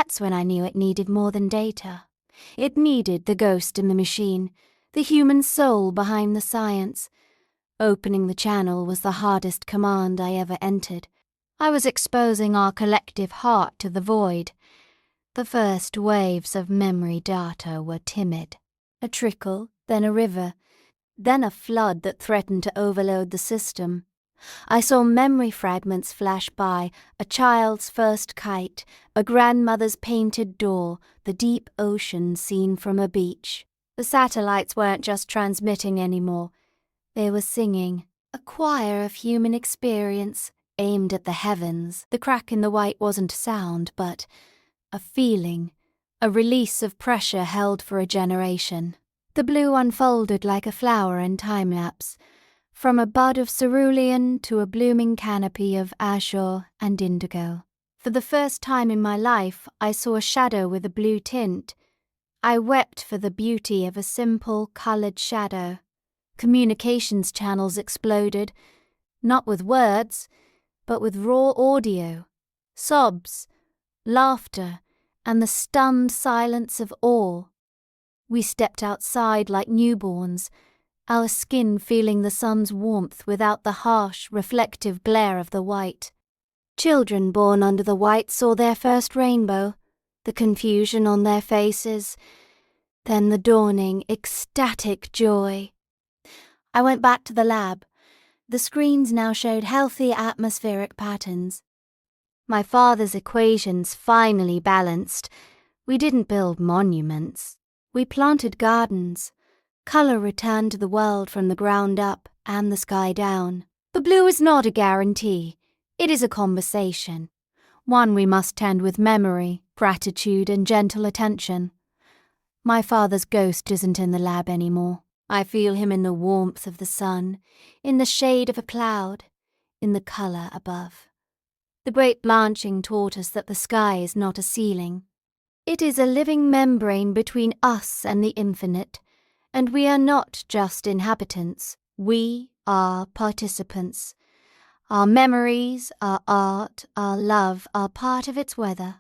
That's when I knew it needed more than data. It needed the ghost in the machine, the human soul behind the science. Opening the channel was the hardest command I ever entered. I was exposing our collective heart to the void. The first waves of memory data were timid. A trickle, then a river, then a flood that threatened to overload the system. I saw memory fragments flash by, a child's first kite, a grandmother's painted door, the deep ocean seen from a beach. The satellites weren't just transmitting anymore. They were singing, a choir of human experience, aimed at the heavens. The crack in the white wasn't sound, but a feeling, a release of pressure held for a generation. The blue unfolded like a flower in time-lapse, from a bud of cerulean to a blooming canopy of azure and indigo. For the first time in my life, I saw a shadow with a blue tint. I wept for the beauty of a simple, coloured shadow. Communications channels exploded, not with words, but with raw audio, sobs, laughter, and the stunned silence of awe. We stepped outside like newborns, our skin feeling the sun's warmth without the harsh, reflective glare of the white. Children born under the white saw their first rainbow, the confusion on their faces, then the dawning, ecstatic joy. I went back to the lab. The screens now showed healthy atmospheric patterns. My father's equations finally balanced. We didn't build monuments. We planted gardens. Colour returned to the world from the ground up and the sky down. The blue is not a guarantee. It is a conversation. One we must tend with memory, gratitude and gentle attention. My father's ghost isn't in the lab anymore. I feel him in the warmth of the sun, in the shade of a cloud, in the colour above. The great blanching taught us that the sky is not a ceiling. It is a living membrane between us and the infinite, and we are not just inhabitants, we are participants. Our memories, our art, our love are part of its weather.